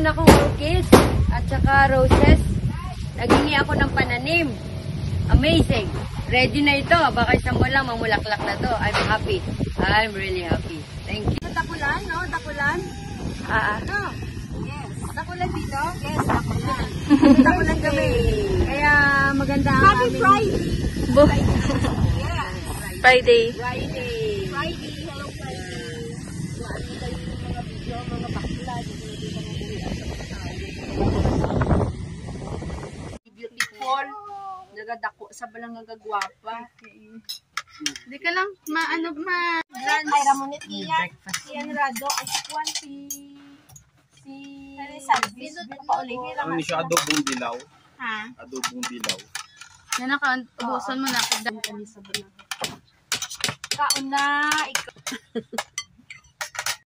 meron akong orchids at saka roses. Naghingi ako ng pananim. Amazing. Ready na ito. Baka isang mo lang mamulaklak na to. I'm happy. I'm really happy. Thank you. Takulan, no? Takulan? No. Yes. Takulan dito? Yes, takulan. Takulan kami. Kaya maganda ang Happy aming... Friday! Yes. Friday. Friday. Friday. Hello, Friday. Ano tayo yung mga video, mga bakla. Beautiful. Nagadako sa balang nagagwapa. Hindi ka lang, ay, Ramonet Iyan. Iyan Rado. Ay, Juan, si Salvis. Paulihin lang. Ano siya, adobong dilaw? Ha? Adobong dilaw. Yan ubusan mo na. Kauna, ikaw.